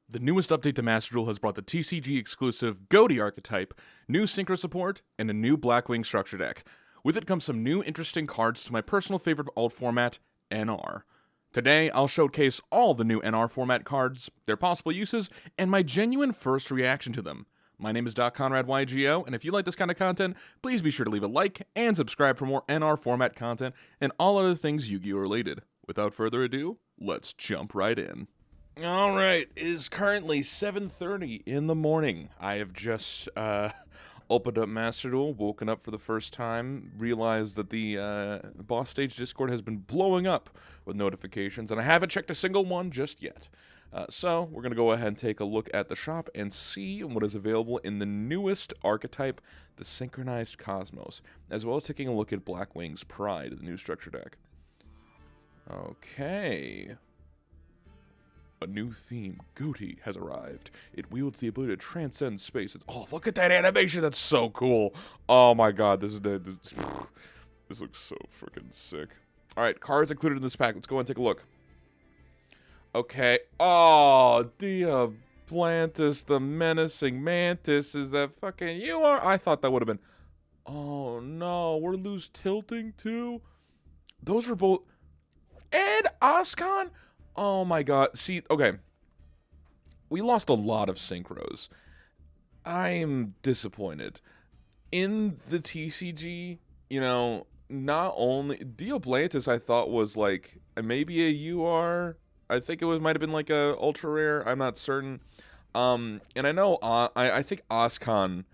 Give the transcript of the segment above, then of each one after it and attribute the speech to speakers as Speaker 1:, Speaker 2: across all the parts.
Speaker 1: The newest update to MasterDuel has brought the TCG exclusive Ghoti archetype, new synchro support, and a new Blackwing structure deck. With it comes some new interesting cards to my personal favorite alt format, NR. Today, I'll showcase all the new NR format cards, their possible uses, and my genuine first reaction to them. My name is Doc Conrad Yugioh, and if you like this kind of content, please be sure to leave a like and subscribe for more NR format content and all other things Yu-Gi-Oh related. Without further ado, let's jump right in. All right, it is currently 7:30 in the morning. I have just opened up MasterDuel, woken up for the first time, realized that the Boss Stage Discord has been blowing up with notifications, and I haven't checked a single one just yet. So we're going to go ahead and take a look at the shop and see what is available in the newest archetype, the Synchronized Cosmos, as well as taking a look at Blackwing's Pride, the new structure deck. Okay. A new theme, Ghoti, has arrived. It wields the ability to transcend space. Oh, look at that animation. That's so cool. Oh my god, this looks so freaking sick. All right, cards included in this pack. Let's go and take a look. Okay. Oh, Diablantis, the menacing mantis. Is that fucking you? I thought that would have been. Oh no, we're loose tilting too. Those were both. Ed Oscon. Oh my god. See, okay. We lost a lot of synchros. I'm disappointed. In the TCG, you know, not only Diablantis I thought was like maybe a UR. I think it might have been like a ultra rare. I'm not certain. And I know I think Oscon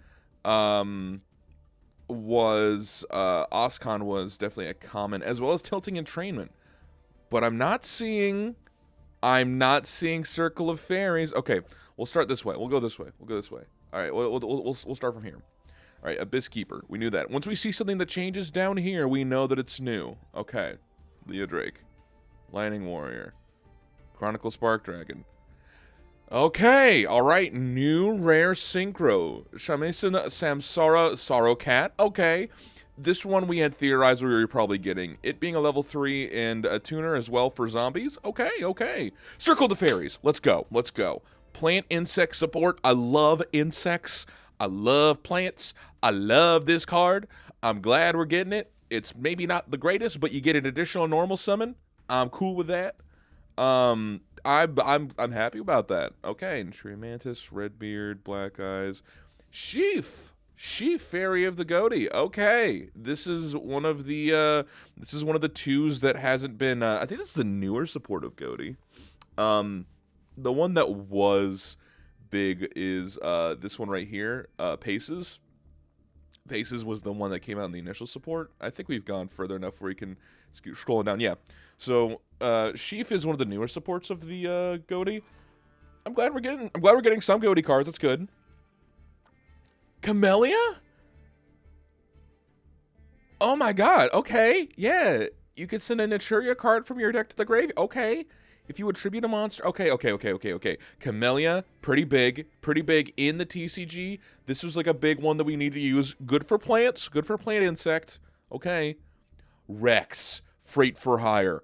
Speaker 1: was definitely a common, as well as Tilting Entrainment. But I'm not seeing Circle of Fairies. Okay, we'll start this way. We'll go this way. All right, we'll start from here. All right, Abyss Keeper. We knew that. Once we see something that changes down here, we know that it's new. Okay, Leo Drake, Lightning Warrior, Chronicle Spark Dragon. Okay, all right, new rare synchro. Shamisen Samsara Sorrow Cat. Okay. This one we had theorized we were probably getting. It being a level 3 and a tuner as well for zombies. Okay. Circle of Fairies. Let's go. Plant insect support. I love insects. I love plants. I love this card. I'm glad we're getting it. It's maybe not the greatest, but you get an additional normal summon. I'm cool with that. I'm happy about that. Okay, and Tree Mantis, Redbeard, Black Eyes, Sheaf Fairy of the Ghoti. Okay, this is one of the twos that hasn't been. I think this is the newer support of Ghoti. The one that was big is this one right here. Paces. Paces was the one that came out in the initial support. I think we've gone further enough where we can keep scrolling down. Yeah. So Sheaf is one of the newer supports of the Ghoti. I'm glad we're getting some Ghoti cards. That's good. Camellia? Oh my god, okay, yeah. You could send a Naturia card from your deck to the grave, okay. If you attribute a monster, okay. Camellia, pretty big in the TCG. This was like a big one that we need to use. Good for plants, good for plant insect, okay. Rex, Freight for Hire.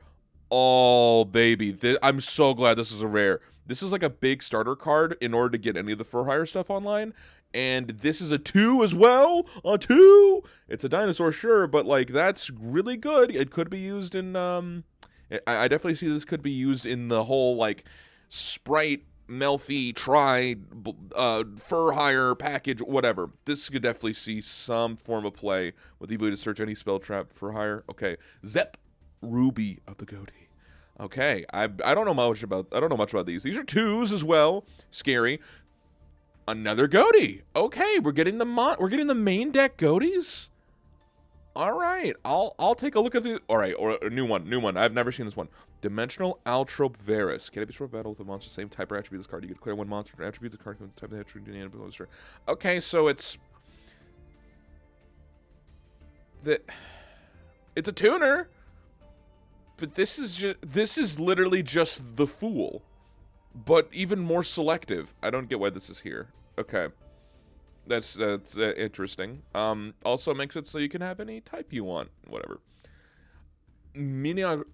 Speaker 1: Oh, baby, I'm so glad this is a rare. This is like a big starter card in order to get any of the for hire stuff online. And this is a 2 as well. A 2. It's a dinosaur, sure, but like that's really good. It could be used in. I definitely see this could be used in the whole like Sprite, Melfi, Try, Fur Hire package, whatever. This could definitely see some form of play with the ability to search any spell trap for hire. Okay, Zep, Ruby of the Ghoti. Okay, I don't know much about these. These are 2s as well. Scary. Another Ghoti. Okay, we're getting the main deck Ghotis. All right, I'll take a look at the. All right, or a new one. I've never seen this one. Dimensional Altrope Varus. Can it be short battle with a monster same type or attribute of this card? You can declare one monster attribute the card from the type of attribute in the monster. Okay, so it's a tuner, but this is literally just the Fool, but even more selective. I don't get why this is here. Okay, that's interesting. Also makes it so you can have any type you want. Whatever. Minarakura.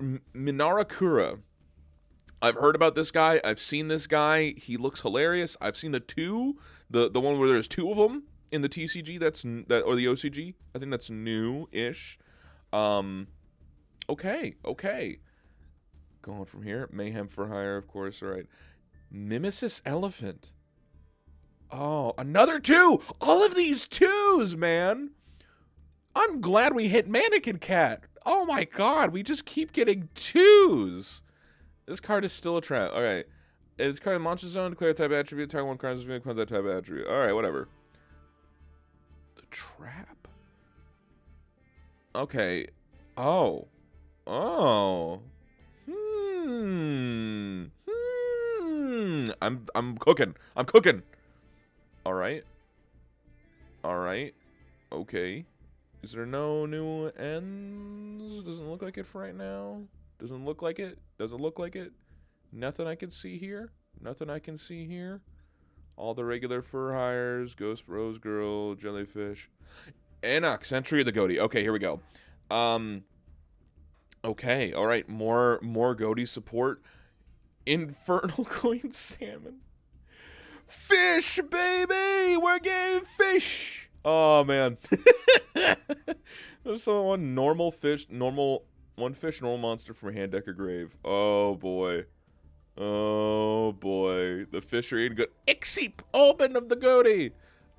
Speaker 1: I've heard about this guy. I've seen this guy. He looks hilarious. I've seen the one where there's two of them in the TCG. Or the OCG. I think that's new-ish. Okay. Going from here, Mayhem for Hire, of course. All right, Mimesis Elephant. Oh, another two. All of these twos, man. I'm glad we hit Mannequin Cat. Oh my god, we just keep getting twos. This card is still a trap. All right. It's card in Monster Zone. Declare a type attribute. Target one card becomes that type attribute. All right, whatever. The trap. Okay. Oh. I'm cooking. All right. Okay. Is there no new ends? Doesn't look like it for right now. Doesn't look like it. Nothing I can see here. All the regular fur hires. Ghost Rose Girl. Jellyfish. Enoch. Century of the Ghoti. Okay, here we go. Okay. All right. More Ghoti support. Infernal Coin Salmon. Fish, baby! We're getting fish! Oh, man. There's one normal fish, normal monster from hand deck or grave. Oh, boy. The fish are eating good. Ixip, open of the Ghoti.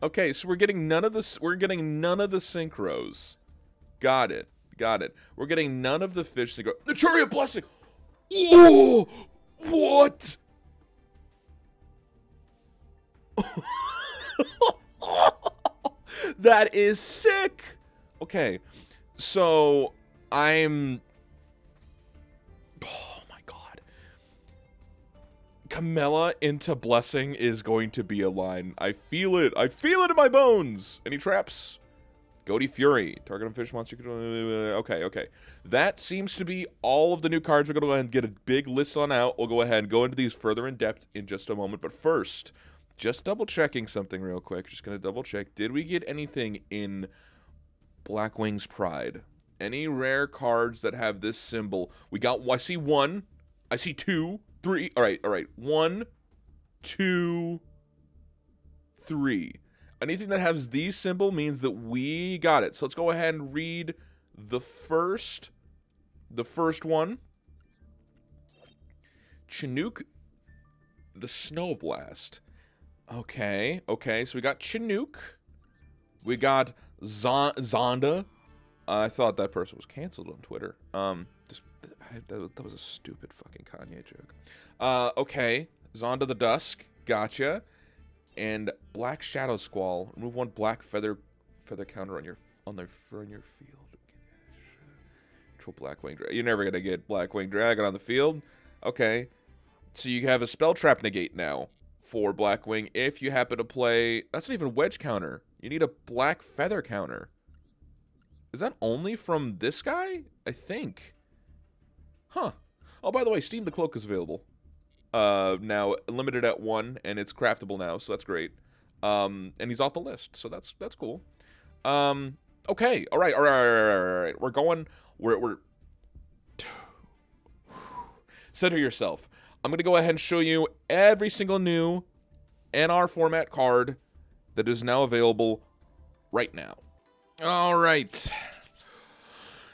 Speaker 1: Okay, so we're getting none of the synchros. Got it. We're getting none of the fish synchro. The Chariot Blessing! Oh! What? That is sick. Okay, so oh my god, Camilla into Blessing is going to be a line. I feel it in my bones. Any traps? Ghoti Fury, target on fish monster. Okay. That seems to be all of the new cards. We're going to go ahead and get a big list on out. We'll go ahead and go into these further in depth in just a moment. But first, just double checking something real quick. Just going to double check. Did we get anything in Blackwing's Pride? Any rare cards that have this symbol? We got, I see one. I see two, three. All right. 1, 2, 3. Anything that has these symbol means that we got it. So let's go ahead and read the first one. Chinook, the Snow Blast. Okay. So we got Chinook. We got Zonda. I thought that person was canceled on Twitter. That was a stupid fucking Kanye joke. Okay. Zonda the Dusk. Gotcha. And Black Shadow Squall. Remove one black feather counter on your field. Control Blackwing Dragon. You're never gonna get Blackwing Dragon on the field. Okay. So you have a spell trap negate now for Blackwing. If you happen to play, that's not even wedge counter. You need a black feather counter. Is that only from this guy? I think. Huh. Oh, by the way, Steam the Cloak is available. Now limited at 1, and it's craftable now, so that's great. And he's off the list, so that's cool. Okay, all right. We're center yourself. I'm gonna go ahead and show you every single new NR format card that is now available right now. All right.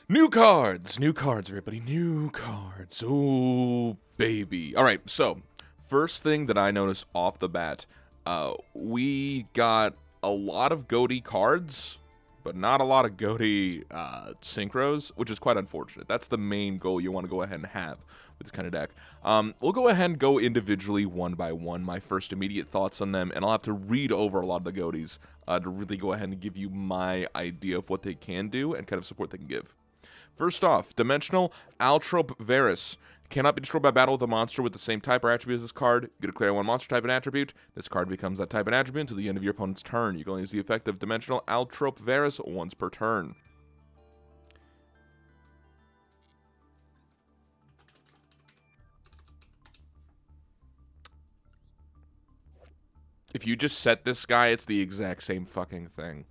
Speaker 1: New cards, everybody. New cards. Oh, baby. All right, so first thing that I noticed off the bat, we got a lot of Ghoti cards, but not a lot of Ghoti synchros, which is quite unfortunate. That's the main goal you want to go ahead and have with this kind of deck. We'll go ahead and go individually one by one, my first immediate thoughts on them, and I'll have to read over a lot of the Ghotis to really go ahead and give you my idea of what they can do and kind of support they can give. First off, Dimensional Altrope Varus. Cannot be destroyed by battle with a monster with the same type or attribute as this card. You declare one monster type and attribute. This card becomes that type and attribute until the end of your opponent's turn. You can only use the effect of Dimensional Altrope Varus once per turn. If you just set this guy, it's the exact same fucking thing.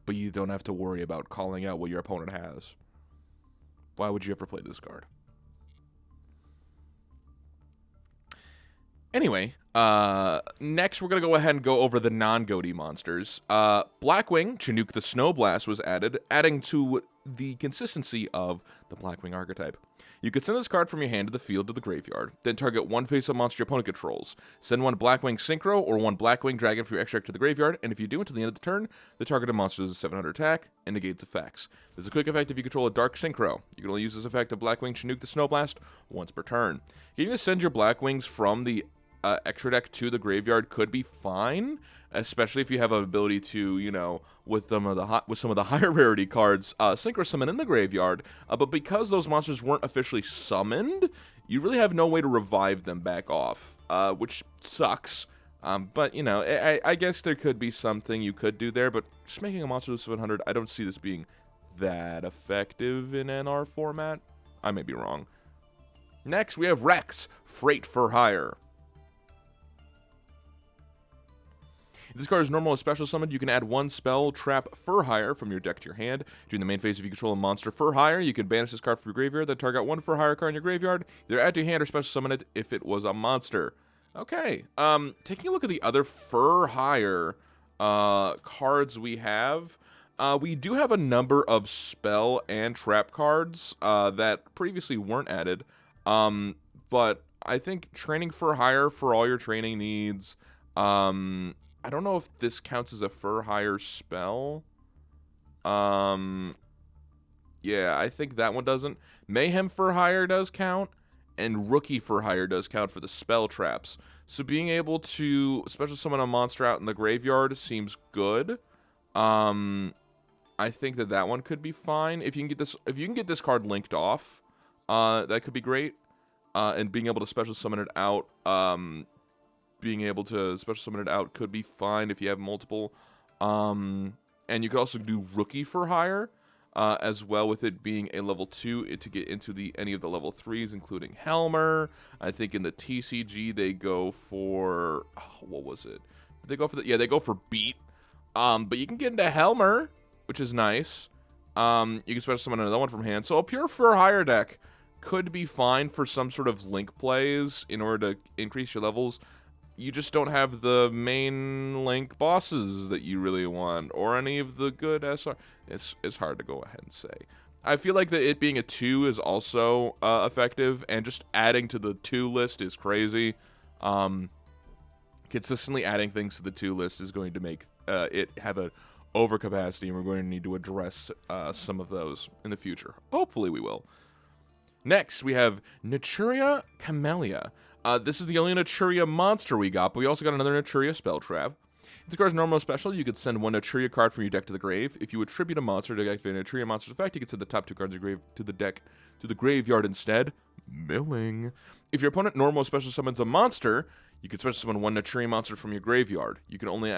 Speaker 1: But you don't have to worry about calling out what your opponent has. Why would you ever play this card? Anyway, next we're going to go ahead and go over the non-Ghoti monsters. Blackwing, Chinook the Snow Blast was added, adding to the consistency of the Blackwing archetype. You could send this card from your hand to the field to the graveyard, then target one face-up monster your opponent controls. Send one Blackwing Synchro or one Blackwing Dragon from your extra deck to the graveyard, and if you do until the end of the turn, the targeted monster does a 700 attack and negates effects. This is a quick effect if you control a Dark Synchro. You can only use this effect of Blackwing Chinook the Snow Blast once per turn. You can just send your Blackwings from the extra deck to the graveyard could be fine, especially if you have an ability to, you know, with some of the higher rarity cards, synchro summon in the graveyard. But because those monsters weren't officially summoned, you really have no way to revive them back off, which sucks. But you know, I guess there could be something you could do there. But just making a monster to 700, I don't see this being that effective in NR format. I may be wrong. Next, we have Rex, Freight for Hire. If this card is normal or special summoned, you can add one spell, trap, for hire from your deck to your hand. During the main phase, if you control a monster for hire, you can banish this card from your graveyard, then target one for hire card in your graveyard, either add to your hand or special summon it if it was a monster. Okay, taking a look at the other for hire cards we have, we do have a number of spell and trap cards that previously weren't added, but I think training for hire for all your training needs. I don't know if this counts as a for hire spell. Yeah, I think that one doesn't. Mayhem for hire does count, and Rookie for hire does count for the spell traps. So being able to special summon a monster out in the graveyard seems good. I think that one could be fine. If you can get this card linked off, that could be great. And being able to special summon it out, being able to special summon it out could be fine if you have multiple. And you could also do Rookie for hire, as well, with it being a level 2 to get into any of the level 3s, including Helmer. I think in the TCG they go for, what was it? They go for Beat. But you can get into Helmer, which is nice. You can special summon another one from hand. So a pure for hire deck could be fine for some sort of link plays in order to increase your levels. You just don't have the main link bosses that you really want, or any of the good SR. It's hard to go ahead and say. I feel like that it being a 2 is also effective, and just adding to the 2 list is crazy. Consistently adding things to the 2 list is going to make it have a overcapacity, and we're going to need to address some of those in the future. Hopefully we will. Next, we have Naturia Camellia. This is the only Naturia monster we got, but we also got another Naturia spell trap. If the card's normal or special, you could send one Naturia card from your deck to the grave. If you attribute a monster to activate a Naturia monster's effect, you can send the top 2 cards of your grave to the deck to the graveyard instead. Milling. If your opponent normal or special summons a monster, you can special summon one Naturia monster from your graveyard. You can only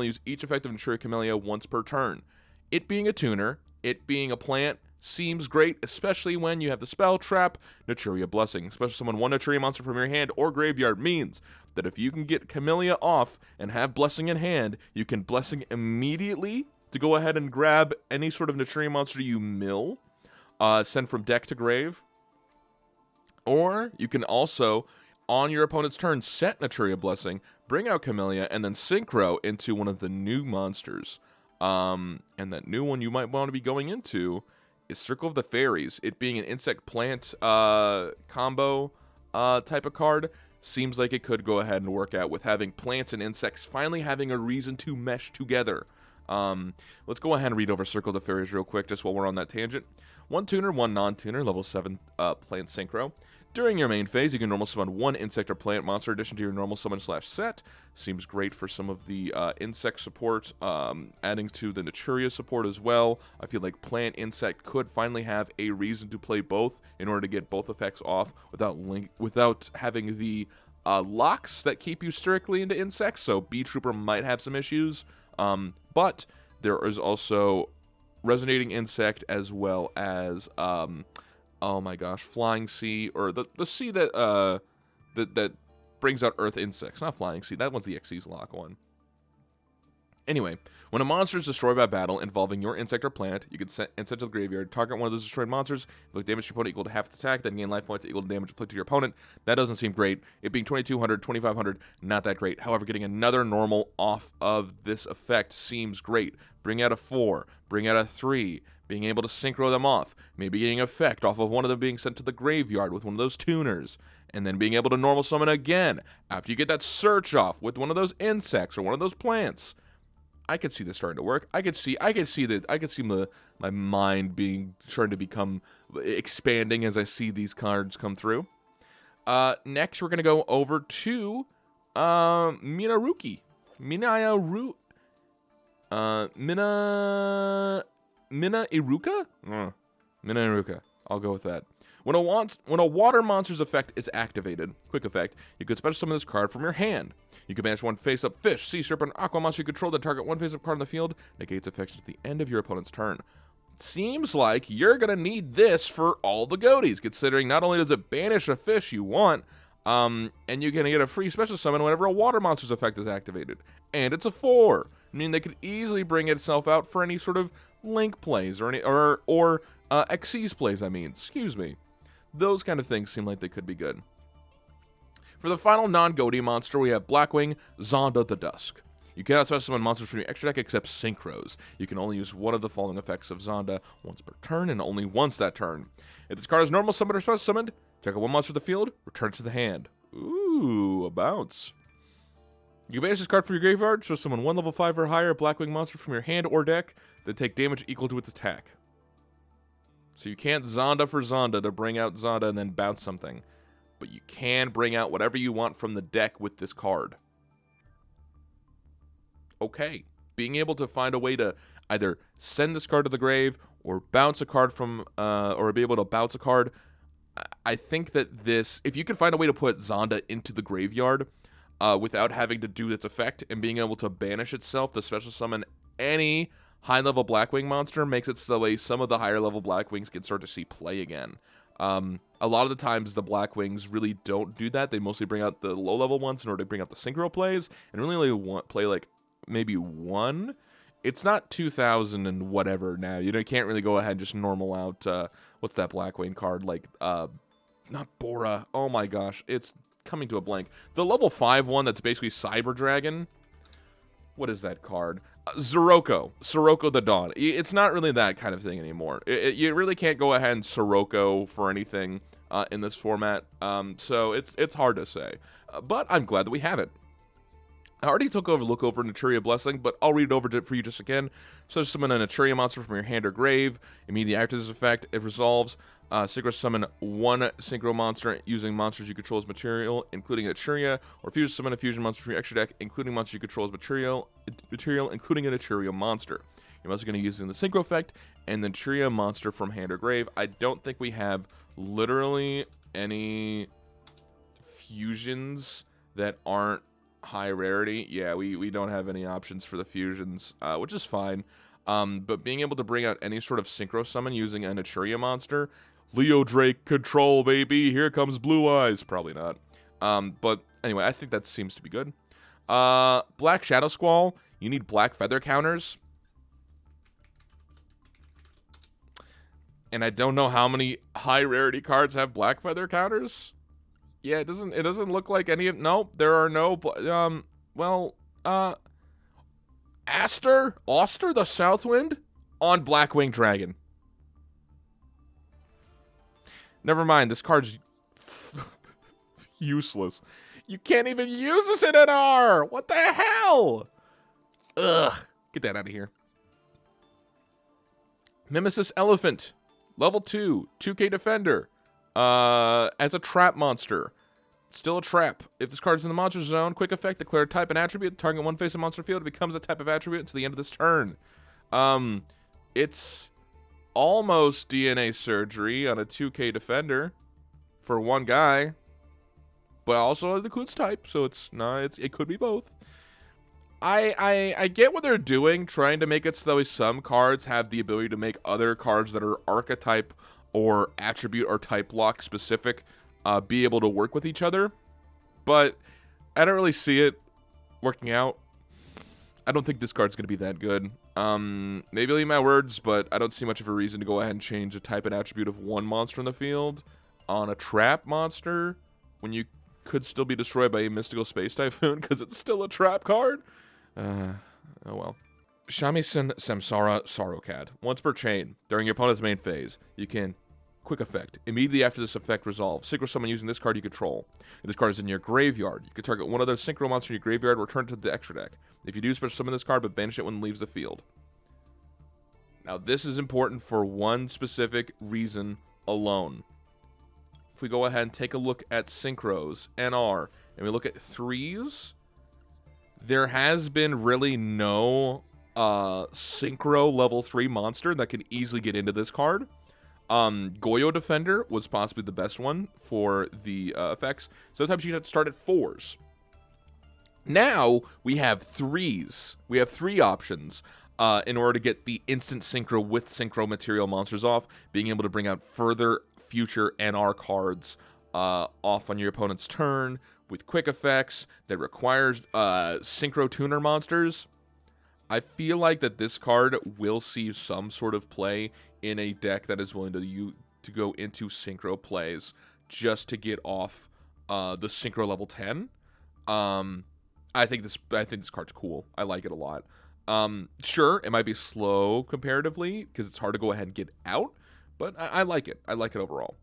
Speaker 1: use each effect of Naturia Camellia once per turn. It being a tuner, it being a plant, seems great, especially when you have the spell trap, Naturia Blessing. Special summon one Naturia monster from your hand or graveyard means that if you can get Camellia off and have Blessing in hand, you can Blessing immediately to go ahead and grab any sort of Naturia monster you mill, send from deck to grave. Or you can also, on your opponent's turn, set Naturia Blessing, bring out Camellia, and then synchro into one of the new monsters. And that new one you might want to be going into is Circle of the Fairies. It being an insect-plant combo type of card, seems like it could go ahead and work out with having plants and insects finally having a reason to mesh together. Let's go ahead and read over Circle of the Fairies real quick, just while we're on that tangent. One tuner, one non-tuner, level 7 plant synchro. During your main phase, you can normal summon one insect or plant monster addition to your normal summon / set. Seems great for some of the insect support, adding to the Naturia support as well. I feel like plant insect could finally have a reason to play both in order to get both effects off without having the locks that keep you strictly into insects. So Bee Trooper might have some issues, but there is also Resonating Insect as well as oh my gosh, Flying Sea, or the sea that that brings out Earth insects. Not Flying Sea, that one's the Xyz lock one. Anyway, when a monster is destroyed by battle involving your insect or plant, you can send insect to the graveyard, target one of those destroyed monsters, inflict damage to your opponent equal to half its attack, then gain life points equal to damage inflicted to your opponent. That doesn't seem great. It being 2200, 2500, not that great. However, getting another normal off of this effect seems great. Bring out a 4, bring out a 3, being able to synchro them off, maybe getting effect off of one of them being sent to the graveyard with one of those tuners, and then being able to normal summon again after you get that search off with one of those insects or one of those plants. I could see this starting to work. I could see my mind being starting to become expanding as I see these cards come through. Next, we're gonna go over to Minaruki. Mina Iruka? Mina Iruka. I'll go with that. When a water monster's effect is activated, quick effect, you could special summon this card from your hand. You can banish one face-up fish, sea serpent, aqua monster you control, then target one face-up card on the field, negates effects at the end of your opponent's turn. Seems like you're going to need this for all the Ghotis, considering not only does it banish a fish you want, and you're going to get a free special summon whenever a water monster's effect is activated. And it's a 4. I mean, they could easily bring itself out for any sort of Link plays or Xyz plays, excuse me. Those kind of things seem like they could be good. For the final non-Ghoti monster, we have Blackwing Zonda the Dusk. You cannot special summon monsters from your extra deck except Synchros. You can only use one of the following effects of Zonda once per turn and only once that turn. If this card is normal summoned or special summoned, check out one monster to the field, return it to the hand. Ooh, a bounce. You banish this card from your graveyard, so summon one level 5 or higher Blackwing monster from your hand or deck, then take damage equal to its attack. So you can't Zonda for Zonda to bring out Zonda and then bounce something. But you can bring out whatever you want from the deck with this card. Okay. Being able to find a way to either send this card to the grave or bounce a card from, or be able to bounce a card. I think that this, if you could find a way to put Zonda into the graveyard without having to do its effect and being able to banish itself to special summon any high-level Blackwing monster, makes it so that way some of the higher-level Blackwings can start to see play again. A lot of the times the Blackwings really don't do that. They mostly bring out the low-level ones in order to bring out the synchro plays, and really only play like maybe one. It's not 2000 and whatever now. You can't really go ahead and just normal out, what's that Blackwing card? Like, not Bora. Oh my gosh, it's coming to a blank. The level 5 one that's basically Cyber Dragon. What is that card? Sirocco the Dawn. It's not really that kind of thing anymore. You really can't go ahead and Sirocco for anything in this format. So it's hard to say. But I'm glad that we have it. I already took a look over Naturia Blessing, but I'll read it over for you just again. So summon a Naturia monster from your hand or grave. Immediately after this effect, it resolves. Synchro summon one Synchro monster using monsters you control as material, including a Naturia, or fusion summon a fusion monster from your extra deck, including monsters you control as material including a Naturia monster. You're also going to use the Synchro effect and the Naturia monster from hand or grave. I don't think we have literally any fusions that aren't high rarity. Yeah, we don't have any options for the fusions, which is fine. But being able to bring out any sort of synchro summon using a Naturia monster, Leo Drake control, baby, here comes Blue Eyes. Probably not. But anyway, I think that seems to be good. Black Shadow Squall, you need black feather counters. And I don't know how many high rarity cards have black feather counters. Yeah, it doesn't look like any of, nope, there are no, Oster the Southwind on Blackwing Dragon. Never mind, this card's useless. You can't even use this in an R! What the hell? Ugh, get that out of here. Mimesis Elephant, level 2, 2k defender. As a trap monster. Still a trap. If this card is in the monster zone, quick effect, declare a type and attribute, target one face of monster field, it becomes a type of attribute until the end of this turn. It's almost DNA surgery on a 2k defender for one guy, but also it includes type, so it could be both. I get what they're doing, trying to make it so that some cards have the ability to make other cards that are archetype or attribute or type lock specific be able to work with each other, but I don't really see it working out. I don't think this card's going to be that good. Maybe I'll eat my words, but I don't see much of a reason to go ahead and change a type and attribute of one monster in the field on a trap monster when you could still be destroyed by a mystical space typhoon because it's still a trap card. Oh well. Shamisen Samsara Sorrowcat. Once per chain, during your opponent's main phase, you can quick effect. Immediately after this effect resolves, synchro summon using this card you control. If this card is in your graveyard, you can target one other synchro monster in your graveyard, return it to the extra deck. If you do, special summon this card, but banish it when it leaves the field. Now, this is important for one specific reason alone. If we go ahead and take a look at synchros, NR, and we look at threes, there has been really no synchro level 3 monster that can easily get into this card. Yugioh Defender was possibly the best one for the effects. Sometimes you have to start at 4s. Now we have 3s. We have 3 options in order to get the instant synchro with synchro material monsters off, being able to bring out further future NR cards off on your opponent's turn with quick effects that requires synchro tuner monsters. I feel like that this card will see some sort of play in a deck that is willing to go into synchro plays just to get off the synchro level 10. I think this card's cool. I like it a lot. Sure, it might be slow comparatively because it's hard to go ahead and get out, but I like it. I like it overall.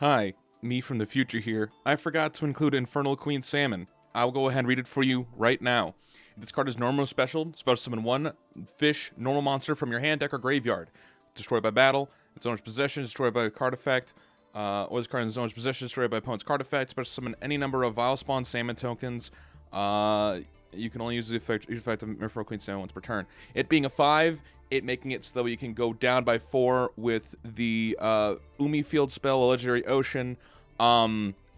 Speaker 1: Hi, me from the future here. I forgot to include Infernal Queen Salmon. I'll go ahead and read it for you right now. This card is normal special. Special summon 1 fish normal monster from your hand, deck, or graveyard. Destroyed by battle. Its owner's possession is destroyed by a card effect. Or this card in its owner's possession is destroyed by opponent's card effect. Special summon any number of Vile Spawn Salmon tokens. You can only use the effect of Infernal Queen Salmon once per turn. It being a 5, it making it so that you can go down by 4 with the Umi Field spell, a Legendary Ocean.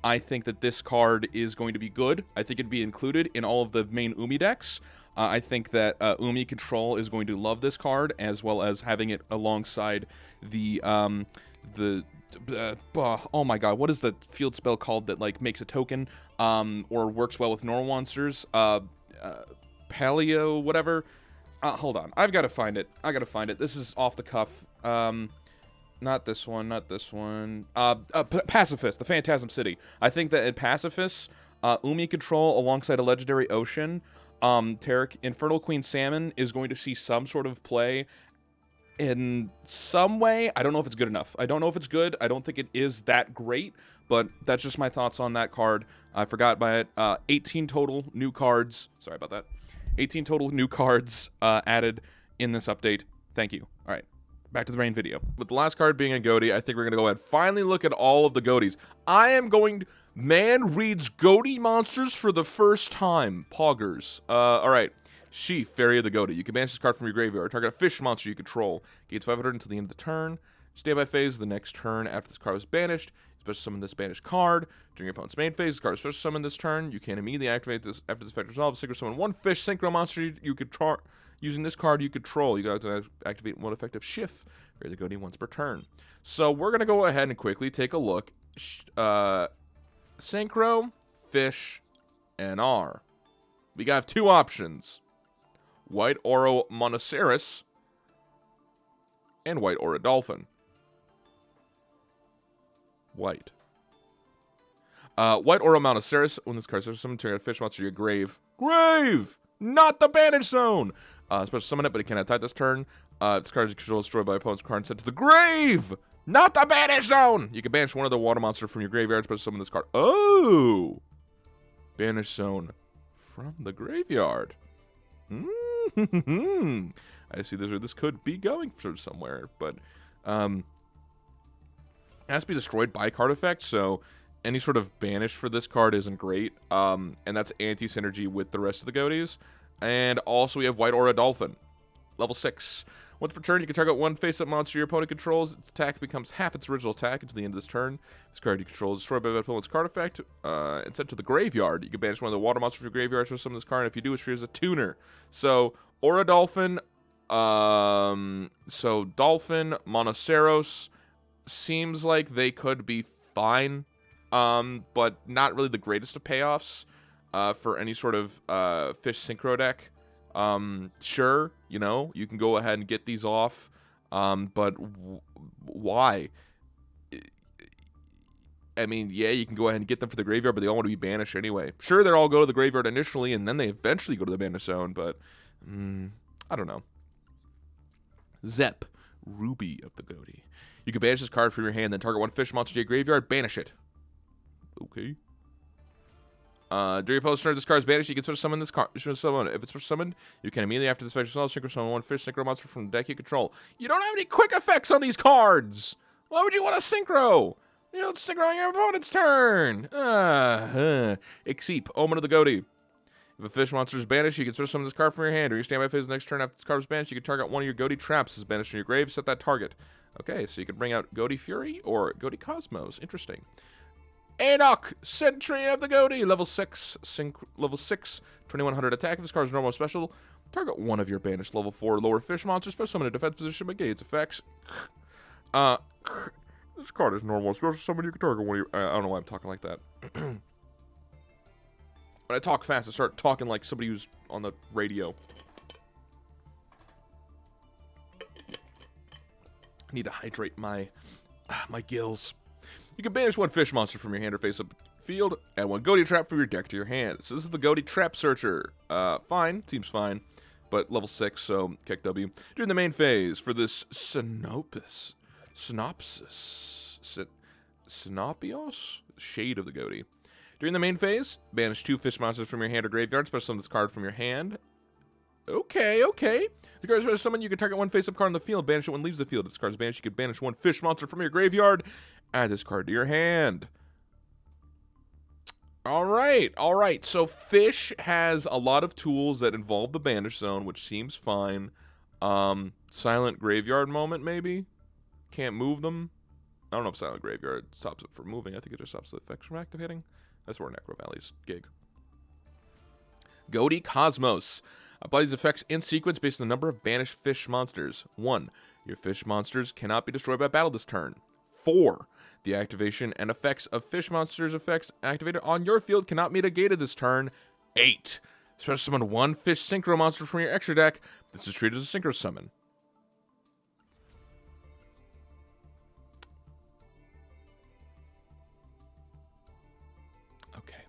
Speaker 1: I think that this card is going to be good. I think it'd be included in all of the main Umi decks. I think that Umi Control is going to love this card, as well as having it alongside the oh my god, what is the field spell called that like makes a token or works well with normal monsters? Paleo, whatever. Hold on, I've got to find it. This is off the cuff. Not this one, Pacifist, the Phantasm City. I think that in Pacifist, Umi Control alongside a Legendary Ocean, Tarek, Infernal Queen Salmon is going to see some sort of play in some way. I don't know if it's good enough. I don't know if it's good. I don't think it is that great, but that's just my thoughts on that card. I forgot by it. 18 total new cards. Sorry about that. 18 total new cards added in this update. Thank you. All right. Back to the main video. With the last card being a Ghoti, I think we're going to go ahead and finally look at all of the Ghotis. Man reads Ghoti monsters for the first time. Poggers. Alright. Sheaf, Fairy of the Ghoti. You can banish this card from your graveyard. Target a fish monster you control. Gates 500 until the end of the turn. Standby phase the next turn after this card was banished. Special summon this banished card. During your opponent's main phase, this card is special summoned this turn. You can immediately activate this after this effect resolves. Synchro summon 1 fish synchro monster you could using this card you control. You got to activate 1 effective Shift. Fairy of the Ghoti once per turn. So we're going to go ahead and quickly take a look. Synchro, Fish, and R. We got 2 options. White Oro Monoceros and White Aura Dolphin. White. White Aura Monoceros. When this card is summoned to a fish monster, your grave. Not the banish zone! Special summon it, but it cannot type this turn. This card is controlled, destroyed by opponent's card and sent to the grave! Not the banish zone! You can banish one other water monster from your graveyard, special summon this card. Oh! Banish zone from the graveyard. I see this could be going for somewhere, but it has to be destroyed by card effect, so any sort of banish for this card isn't great, and that's anti-synergy with the rest of the Ghotis. And also we have White Aura Dolphin, level 6. Once per turn, you can target 1 face-up monster your opponent controls. Its attack becomes half its original attack until the end of this turn. This card you control is destroyed by the opponent's card effect and sent to the graveyard. You can banish one of the water monsters from your graveyard for some of this card, and if you do, it's treated as a tuner. So, Aura Dolphin, Dolphin, Monoceros, seems like they could be fine, but not really the greatest of payoffs for any sort of fish synchro deck. Sure, you know, you can go ahead and get these off, but why? I mean, yeah, you can go ahead and get them for the graveyard, but they all want to be banished anyway. Sure, they all go to the graveyard initially, and then they eventually go to the banish zone, but I don't know. Zep, Ruby of the Ghoti. You can banish this card from your hand, then target one fish monster to your graveyard, banish it. Okay. During your opponent's turn, this card is banished. You can special summon this card. If it's special summoned, you can immediately after the special summon, summon one fish synchro monster from the deck you control. You don't have any quick effects on these cards. Why would you want a synchro? You don't synchro on your opponent's turn. Exceep, Omen of the Ghoti. If a fish monster is banished, you can special summon this card from your hand. Or you standby phase the next turn after this card is banished, you can target one of your Ghoti traps as banished in your grave. Set that target. Okay, so you can bring out Ghoti Fury or Ghoti Cosmos. Interesting. Doc, Sentry of the Ghoti, level 6, level 6, 2100 attack. If this card is normal or special, target one of your banished level 4 lower fish monsters. Special summon a defense position, negate its effects. This card is normal. Special summon, you can target one of your... I don't know why I'm talking like that. When I talk fast, I start talking like somebody who's on the radio. I need to hydrate my gills. You can banish one fish monster from your hand or face up field, and one Ghoti trap from your deck to your hand. So this is the Ghoti Trap Searcher. Fine. Seems fine. But level 6, so kick W. During the main phase, for this Synopios? Shade of the Ghoti. During the main phase, banish 2 fish monsters from your hand or graveyard. Special summon this card from your hand. Okay. The card is special summon. You can target one face-up card on the field. Banish it when it leaves the field. If this card is banished, you can banish one fish monster from your graveyard. Add this card to your hand. All right. So fish has a lot of tools that involve the banish zone, which seems fine. Silent graveyard moment, maybe? Can't move them. I don't know if silent graveyard stops it from moving. I think it just stops the effects from activating. That's where Necro Valley's gig. Ghoti Cosmos. Apply these effects in sequence based on the number of banished fish monsters. 1. Your fish monsters cannot be destroyed by battle this turn. 4. The activation and effects of fish monsters effects activated on your field cannot be negated this turn. 8. Special summon one fish synchro monster from your extra deck. This is treated as a synchro summon. Okay.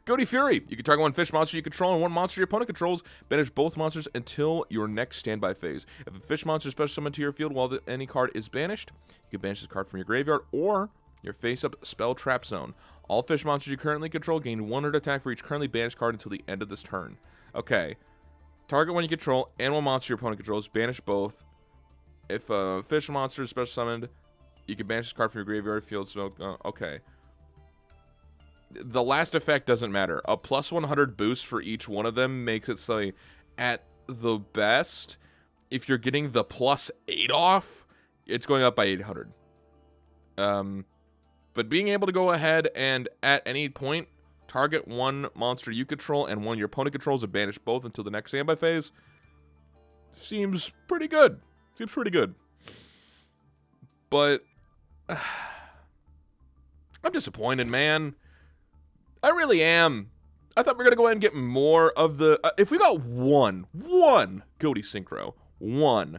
Speaker 1: Ghoti Fury. You can target one fish monster you control and one monster your opponent controls. Banish both monsters until your next standby phase. If a fish monster is special summoned to your field while any card is banished, you can banish this card from your graveyard or your face-up spell trap zone. All fish monsters you currently control gain 100 attack for each currently banished card until the end of this turn. Okay. Target one you control and one monster your opponent controls. Banish both. If a fish monster is special summoned, you can banish this card from your graveyard, field, spell. Okay. The last effect doesn't matter. A plus 100 boost for each one of them makes it so at the best, if you're getting the plus 8 off, it's going up by 800. But being able to go ahead and at any point target one monster you control and one your opponent controls and banish both until the next standby phase seems pretty good. But I'm disappointed, man. I really am. I thought we were going to go ahead and get more of the... if we got one Ghoti Synchro, one,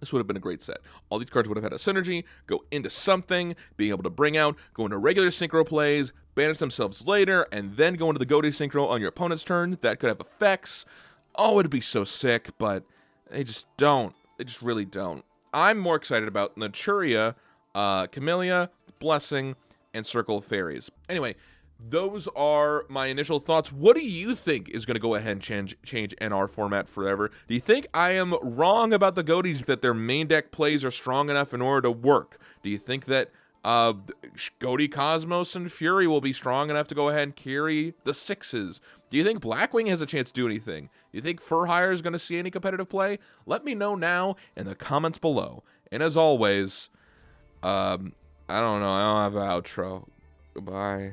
Speaker 1: this would have been a great set. All these cards would have had a synergy, go into something, being able to bring out, go into regular Synchro plays, banish themselves later, and then go into the Ghoti Synchro on your opponent's turn. That could have effects. Oh, it'd be so sick, but they just don't. They just really don't. I'm more excited about Naturia, Camellia, Blessing, and Circle of Fairies. Anyway, those are my initial thoughts. What do you think is going to go ahead and change NR format forever? Do you think I am wrong about the Ghotis, that their main deck plays are strong enough in order to work? Do you think that Ghoti Cosmos and Fury will be strong enough to go ahead and carry the 6s? Do you think Blackwing has a chance to do anything? Do you think Fur Hire is going to see any competitive play? Let me know now in the comments below. And as always, I don't know. I don't have an outro. Goodbye.